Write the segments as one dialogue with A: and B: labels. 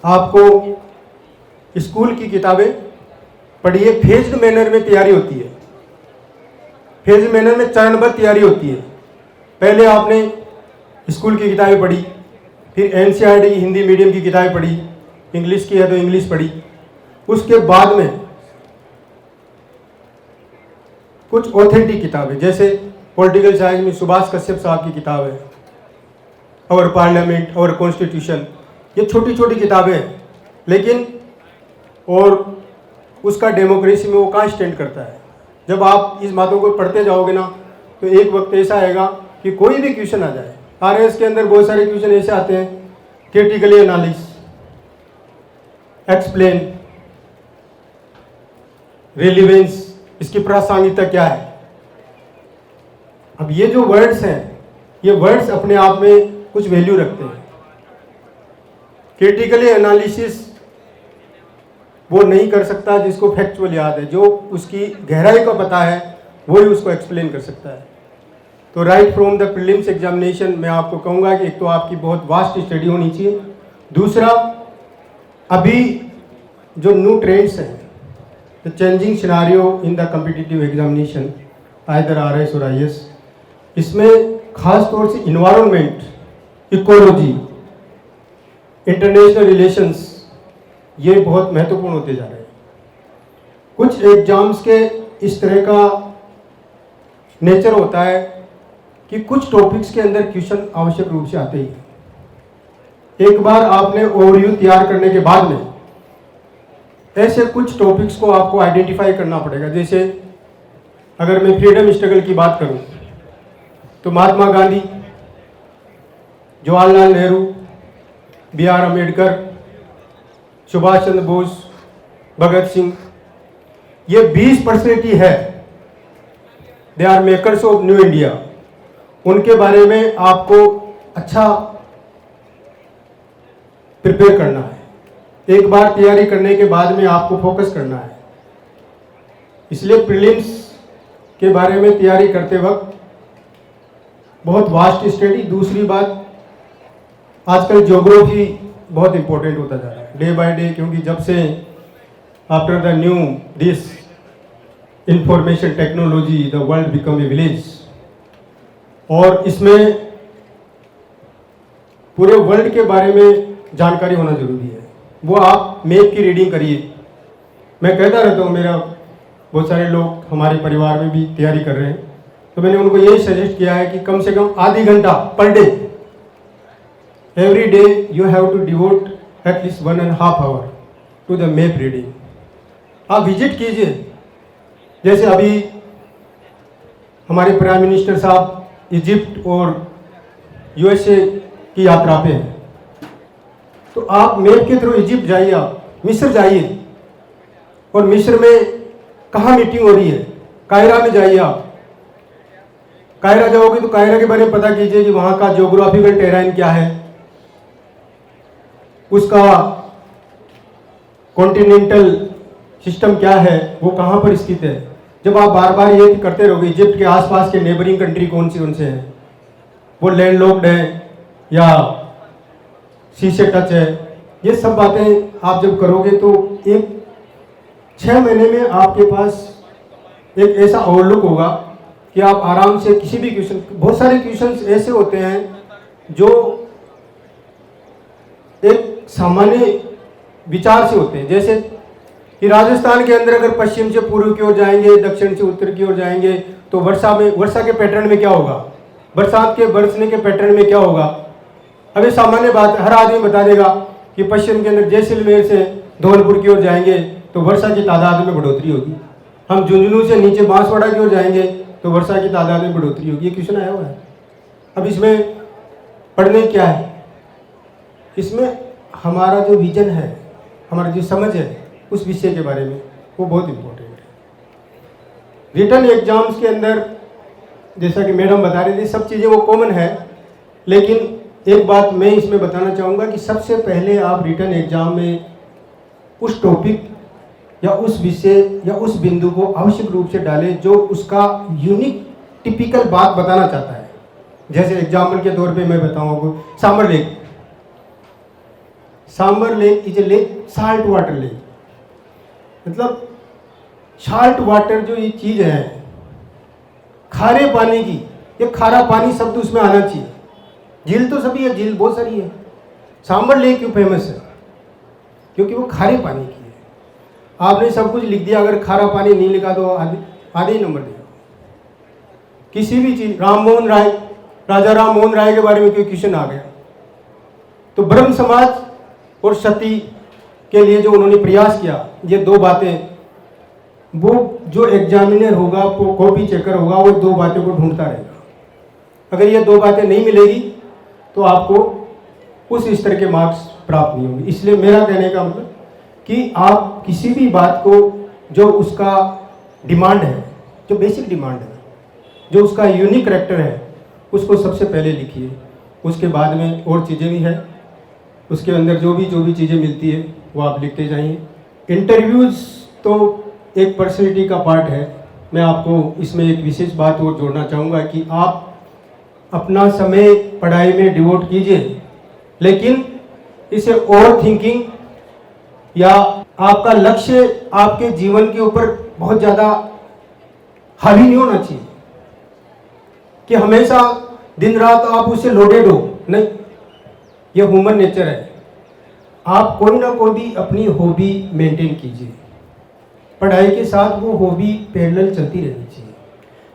A: आपको स्कूल की किताबें पढ़िए, फेज्ड मैनर में तैयारी होती है। फेज्ड मैनर में चरणबद्ध तैयारी होती है। पहले आपने स्कूल की किताबें पढ़ी, फिर एनसीईआरटी की हिंदी मीडियम की किताबें पढ़ी, इंग्लिश की है तो इंग्लिश पढ़ी, उसके बाद में कुछ ऑथेंटिक किताबें, जैसे पॉलिटिकल साइंस में सुभाष कश्यप साहब की किताब है, और पार्लियामेंट और कॉन्स्टिट्यूशन, ये छोटी छोटी किताबें हैं, लेकिन और उसका डेमोक्रेसी में वो कहाँ स्टैंड करता है। जब आप इस बातों को पढ़ते जाओगे ना, तो एक वक्त ऐसा आएगा कि कोई भी क्वेश्चन आ जाए। आरएस के अंदर बहुत सारे क्वेश्चन ऐसे आते हैं, क्रिटिकली एनालिस, एक्सप्लेन, रेलिवेंस, इसकी प्रासंगिकता क्या है। अब ये जो वर्ड्स हैं, ये वर्ड्स अपने आप में कुछ वैल्यू रखते हैं। क्रिटिकली एनालिसिस वो नहीं कर सकता जिसको फैक्चुअल याद है, जो उसकी गहराई का पता है वही उसको एक्सप्लेन कर सकता है। तो right from the prelims examination मैं आपको कहूँगा कि एक तो आपकी बहुत वास्ट स्टडी होनी चाहिए, दूसरा अभी जो न्यू ट्रेंड्स हैं, the changing scenario in the competitive examination either RS और आईएएस, इसमें खास तौर से इन्वायरमेंट, इकोलॉजी, इंटरनेशनल रिलेशंस, ये बहुत महत्वपूर्ण होते जा रहे हैं। कुछ एग्जाम्स के इस तरह का नेचर होता है कि कुछ टॉपिक्स के अंदर क्वेश्चन आवश्यक रूप से आते ही। एक बार आपने ओवरव्यू तैयार करने के बाद में ऐसे कुछ टॉपिक्स को आपको आइडेंटिफाई करना पड़ेगा। जैसे अगर मैं फ्रीडम स्ट्रगल की बात करूं, तो महात्मा गांधी, जवाहरलाल नेहरू, बी आर अम्बेडकर, सुभाष चंद्र बोस, भगत सिंह, ये 20 पर्सनैलिटी है, they are makers of new India. उनके बारे में आपको अच्छा प्रिपेयर करना है। एक बार तैयारी करने के बाद में आपको फोकस करना है। इसलिए प्रीलिम्स के बारे में तैयारी करते वक्त बहुत वास्ट स्टडी। दूसरी बात, आजकल ज्योग्राफी बहुत इंपॉर्टेंट होता जा रहा है डे बाय डे, क्योंकि जब से after the new this information technology the world become a village, और इसमें पूरे वर्ल्ड के बारे में जानकारी होना जरूरी है। वो आप मैप की रीडिंग करिए। मैं कहता रहता हूँ, मेरा बहुत सारे लोग हमारे परिवार में भी तैयारी कर रहे हैं, तो मैंने उनको यही सजेस्ट किया है कि कम से कम आधी घंटा per day, every day you have to devote at least 1.5 hour to the map reading. आप विजिट कीजिए। जैसे अभी हमारे प्राइम मिनिस्टर साहब इजिप्ट और यूएसए की यात्रा पे हैं, तो आप मैप के थ्रू इजिप्ट जाइए, आप मिस्र जाइए, और मिस्र में कहाँ मीटिंग हो रही है, कायरा में जाइए। आप कायरा जाओगे तो कायरा के बारे में पता कीजिए कि वहाँ का ज्योग्राफिकल टेराइन क्या है, उसका कॉन्टिनेंटल सिस्टम क्या है, वो कहाँ पर स्थित है। जब आप बार बार ये करते रहोगे, इजिप्ट के आसपास के नेबरिंग कंट्री कौन से हैं, वो लैंडलॉक्ड हैं या सी से टच है, ये सब बातें आप जब करोगे तो एक 6 महीने में आपके पास एक ऐसा आउटलुक होगा कि आप आराम से किसी भी क्वेश्चन, बहुत सारे क्वेश्चंस ऐसे होते हैं जो एक सामान्य विचार से होते हैं। जैसे कि राजस्थान के अंदर अगर पश्चिम से पूर्व की ओर जाएंगे, दक्षिण से उत्तर की ओर जाएंगे, तो वर्षा के पैटर्न में क्या होगा, बरसात के बरसने के पैटर्न में क्या होगा। अब ये सामान्य बात है, हर आदमी बता देगा कि पश्चिम के अंदर जैसलमेर से धौलपुर की ओर जाएंगे तो वर्षा की तादाद में बढ़ोतरी होगी। हम झुंझुनू से नीचे बांसवाड़ा की ओर जाएंगे तो वर्षा की तादाद में बढ़ोतरी होगी। ये क्वेश्चन आया हुआ है। अब इसमें पढ़ने क्या है, इसमें हमारा जो विजन है, हमारा जो समझ है उस विषय के बारे में, वो बहुत इम्पोर्टेंट है। रिटन एग्जाम्स के अंदर जैसा कि मैडम बता रही थी, सब चीज़ें वो कॉमन है, लेकिन एक बात मैं इसमें बताना चाहूँगा कि सबसे पहले आप रिटन एग्जाम में उस टॉपिक या उस विषय या उस बिंदु को आवश्यक रूप से डालें जो उसका यूनिक टिपिकल बात बताना चाहता है। जैसे एग्जाम्पल के तौर पे मैं बताऊँ आपको, Sambhar lake is a lake, salt water lake, मतलब साल्ट वाटर जो ये चीज़ है खारे पानी की, ये खारा पानी शब्द उसमें आना चाहिए। झील तो सभी है, झील बहुत सारी है, सांबर लेक क्यों फेमस है? क्योंकि वो खारे पानी की है। आपने सब कुछ लिख दिया, अगर खारा पानी नहीं लिखा तो आधे ही नंबर देगा। किसी भी चीज़, राजा राम मोहन राय के बारे में कोई क्वेश्चन आ गया तो ब्रह्म समाज और सती के लिए जो उन्होंने प्रयास किया, ये दो बातें, वो जो एग्जामिनर होगा, वो कॉपी चेकर होगा, वो दो बातों को ढूंढता रहेगा। अगर ये दो बातें नहीं मिलेगी तो आपको उस स्तर के मार्क्स प्राप्त नहीं होंगे। इसलिए मेरा कहने का मतलब कि आप किसी भी बात को, जो उसका डिमांड है, जो बेसिक डिमांड है, जो उसका यूनिक कैरेक्टर है, उसको सबसे पहले लिखिए। उसके बाद में और चीज़ें भी हैं, उसके अंदर जो भी चीज़ें मिलती है वो आप लिखते जाइए। इंटरव्यूज़ तो एक पर्सनैलिटी का पार्ट है। मैं आपको इसमें एक विशेष बात और जोड़ना चाहूँगा कि आप अपना समय पढ़ाई में डिवोट कीजिए, लेकिन इसे ओवर थिंकिंग या आपका लक्ष्य आपके जीवन के ऊपर बहुत ज़्यादा हावी नहीं होना चाहिए कि हमेशा दिन रात आप उससे लोडेड हो। नहीं, ये ह्यूमन नेचर है। आप कोई ना कोई भी अपनी हॉबी मेंटेन कीजिए, पढ़ाई के साथ वो हॉबी पैरेलल चलती रहनी चाहिए।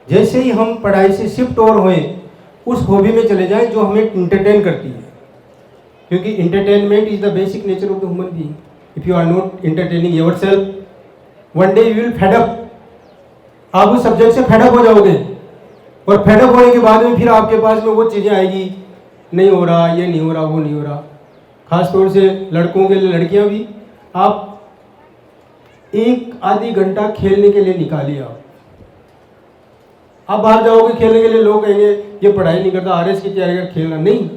A: जैसे ही हम पढ़ाई से शिफ्ट और हुए, उस हॉबी में चले जाएं जो हमें इंटरटेन करती है, क्योंकि entertainment is the basic nature of the human being. If you are not entertaining yourself, one day you will fed up. आप उस सब्जेक्ट से फेड अप हो जाओगे, और फेड अप होने के बाद में फिर आपके पास में वो चीज़ें आएगी, नहीं हो रहा, ये नहीं हो रहा, वो नहीं हो रहा। खास तौर से लड़कों के लिए, लड़कियां भी, आप एक आधी घंटा खेलने के लिए निकालिए। आप बाहर जाओगे खेलने के लिए, लोग कहेंगे ये पढ़ाई नहीं करता, आरएस की तैयारी कर, खेलना नहीं।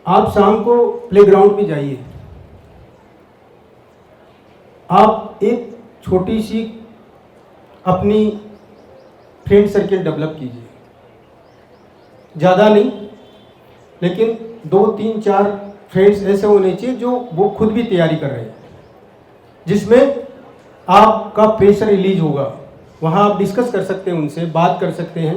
A: आप शाम को प्लेग्राउंड पे जाइए, आप एक छोटी सी अपनी फ्रेंड सर्किल डेवलप कीजिए, ज़्यादा नहीं, लेकिन 2-3-4 फ्रेंड्स ऐसे होने चाहिए जो वो खुद भी तैयारी कर रहे हैं, जिसमें आपका प्रेशर रिलीज होगा। वहाँ आप डिस्कस कर सकते हैं, उनसे बात कर सकते हैं,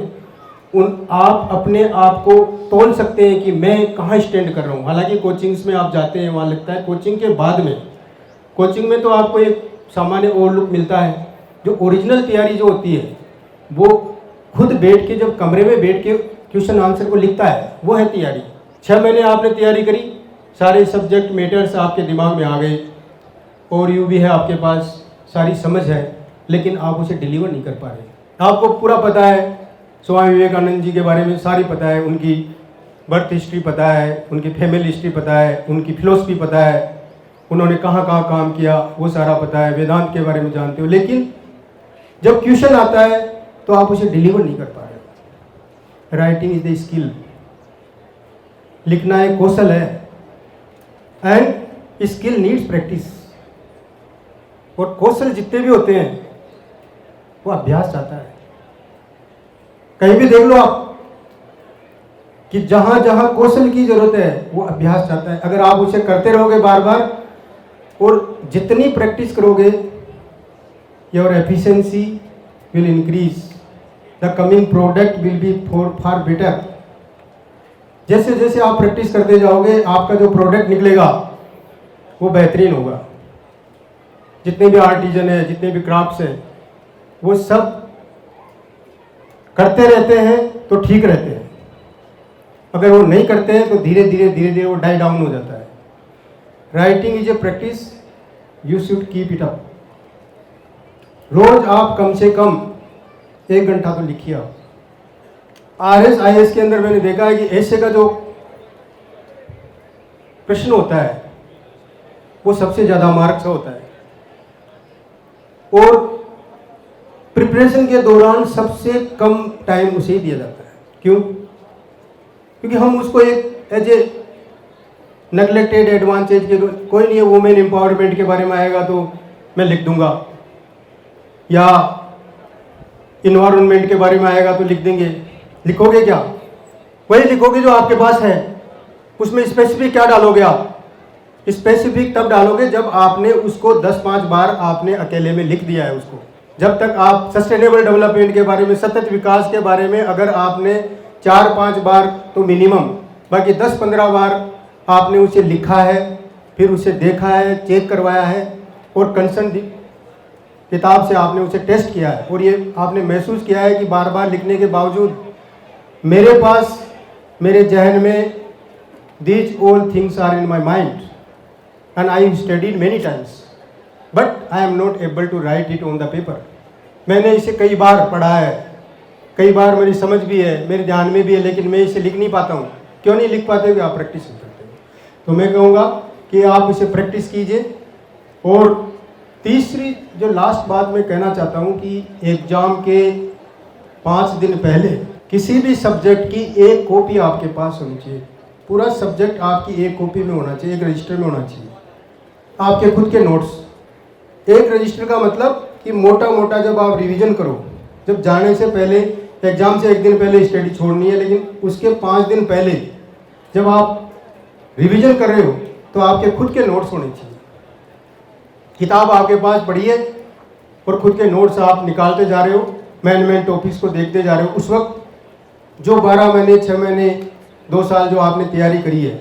A: आप अपने आप को तोल सकते हैं कि मैं कहाँ स्टैंड कर रहा हूँ। हालांकि कोचिंग्स में आप जाते हैं, वहाँ लगता है कोचिंग के बाद में, कोचिंग में तो आपको एक सामान्य ओवरलुक मिलता है। जो ओरिजिनल तैयारी जो होती है, वो खुद बैठ के, जब कमरे में बैठ के क्वेश्चन आंसर को लिखता है, वो है तैयारी। 6 महीने आपने तैयारी करी, सारे सब्जेक्ट मैटर्स आपके दिमाग में आ गए, और यू भी है आपके पास, सारी समझ है, लेकिन आप उसे डिलीवर नहीं कर पा रहे। आपको पूरा पता है, स्वामी विवेकानंद जी के बारे में सारी पता है, उनकी बर्थ हिस्ट्री पता है, उनकी फैमिली हिस्ट्री पता है, उनकी फिलोसफी पता है, उन्होंने कहाँ कहाँ काम किया वो सारा पता है, वेदांत के बारे में जानते हो, लेकिन जब क्वेश्चन आता है तो आप उसे डिलीवर नहीं कर पा रहे। राइटिंग इज द स्किल, लिखना एक कौशल है, एंड स्किल नीड्स प्रैक्टिस। और कौशल जितने भी होते हैं वो अभ्यास चाहता है। कहीं भी देख लो आप कि जहां जहां कौशल की जरूरत है वो अभ्यास चाहता है। अगर आप उसे करते रहोगे बार बार, और जितनी प्रैक्टिस करोगे, your efficiency will increase, the coming product will be far better. जैसे जैसे आप प्रैक्टिस करते जाओगे, आपका जो प्रोडक्ट निकलेगा वो बेहतरीन होगा। जितने भी आर्टिजन है, जितने भी क्राफ्ट्स हैं, वो सब करते रहते हैं तो ठीक रहते हैं। अगर वो नहीं करते हैं तो धीरे धीरे वो डाई डाउन हो जाता है। Writing is a practice, you should keep it up. रोज आप कम से कम 1 घंटा तो लिखिए। आप आरएस आईएएस के अंदर मैंने देखा है कि ऐसे का जो प्रश्न होता है वो सबसे ज़्यादा मार्क्स का होता है, और प्रिपरेशन के दौरान सबसे कम टाइम उसे ही दिया जाता है। क्यों? क्योंकि हम उसको एक एज ए नेग्लेक्टेड एडवांटेज के, कोई नहीं है, वुमेन एम्पावरमेंट के बारे में आएगा तो मैं लिख दूंगा, या इन्वायरमेंट के बारे में आएगा तो लिख देंगे। लिखोगे क्या? वही लिखोगे जो आपके पास है। उसमें स्पेसिफिक क्या डालोगे आप? स्पेसिफिक तब डालोगे जब आपने उसको 10-5 बार आपने अकेले में लिख दिया है उसको। जब तक आप सस्टेनेबल डेवलपमेंट के बारे में, सतत विकास के बारे में अगर आपने 4-5 बार तो मिनिमम, बाकी 10-15 बार आपने उसे लिखा है, फिर उसे देखा है, चेक करवाया है और कंसर्न किताब से आपने उसे टेस्ट किया है और ये आपने महसूस किया है कि बार बार लिखने के बावजूद मेरे पास, मेरे जहन में these all things are in my mind and I have studied many times but I am not able to write it on the paper। मैंने इसे कई बार पढ़ा है, कई बार मेरी समझ भी है, मेरे ध्यान में भी है, लेकिन मैं इसे लिख नहीं पाता हूँ। क्यों नहीं लिख पाते हो? आप प्रैक्टिस नहीं करते हो। तो मैं कहूँगा कि आप इसे प्रैक्टिस कीजिए। और तीसरी जो लास्ट बात मैं कहना चाहता हूँ कि एग्ज़ाम के 5 दिन पहले किसी भी सब्जेक्ट की एक कॉपी आपके पास होनी चाहिए। पूरा सब्जेक्ट आपकी एक कॉपी में होना चाहिए, एक रजिस्टर में होना चाहिए। आपके खुद के नोट्स एक रजिस्टर का मतलब कि मोटा मोटा जब आप रिवीजन करो, जब जाने से पहले, एग्ज़ाम से 1 दिन पहले स्टडी छोड़नी है, लेकिन उसके 5 दिन पहले जब आप रिवीजन कर रहे हो तो आपके खुद के नोट्स होने चाहिए। किताब आपके पास पढ़ी है और खुद के नोट्स आप निकालते जा रहे हो, मैनेजमेंट टॉपिक्स को देखते जा रहे हो। उस वक्त जो 12 महीने, 6 महीने, 2 साल जो आपने तैयारी करी है,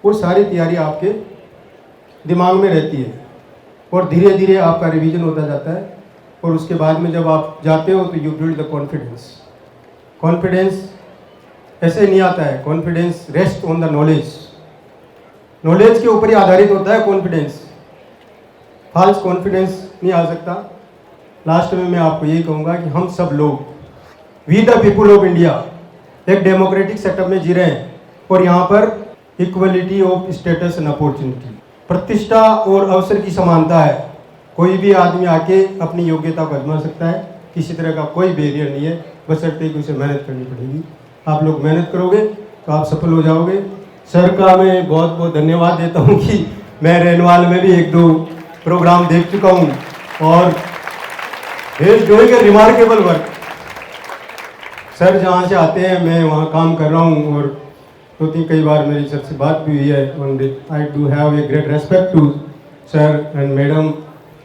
A: वो सारी तैयारी आपके दिमाग में रहती है और धीरे धीरे आपका रिवीजन होता जाता है। और उसके बाद में जब आप जाते हो तो you build the confidence. Confidence ऐसे नहीं आता है, confidence rest on the knowledge. Knowledge के ऊपर ही आधारित होता है कॉन्फिडेंस, फॉल्स कॉन्फिडेंस नहीं आ सकता। लास्ट में मैं आपको यही कहूँगा कि हम सब लोग, we the people of India, एक डेमोक्रेटिक सेटअप में जी रहे हैं और यहाँ पर equality of status and opportunity, प्रतिष्ठा और अवसर की समानता है। कोई भी आदमी आके अपनी योग्यता को आजमा सकता है, किसी तरह का कोई बैरियर नहीं है, बशर्ते कि उसे मेहनत करनी पड़ेगी। आप लोग मेहनत करोगे तो आप सफल हो जाओगे। सर का मैं बहुत बहुत धन्यवाद देता हूँ कि मैं रेनवाल में भी 1-2 प्रोग्राम देख चुका हूँ और he is doing a remarkable work. Sir जहाँ से आते हैं मैं वहाँ काम कर रहा हूँ और 2-3 कई बार मेरी सर से बात भी हुई है। I do have a great respect to sir and madam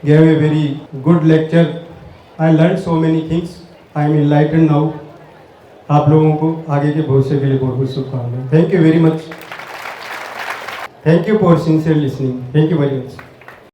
A: gave a very good lecture. I learned so many things. I am enlightened now. आप लोगों को आगे के भविष्य के लिए बहुत बहुत शुभकामनाएं। Thank you very much. Thank you for sincere listening. Thank you very much.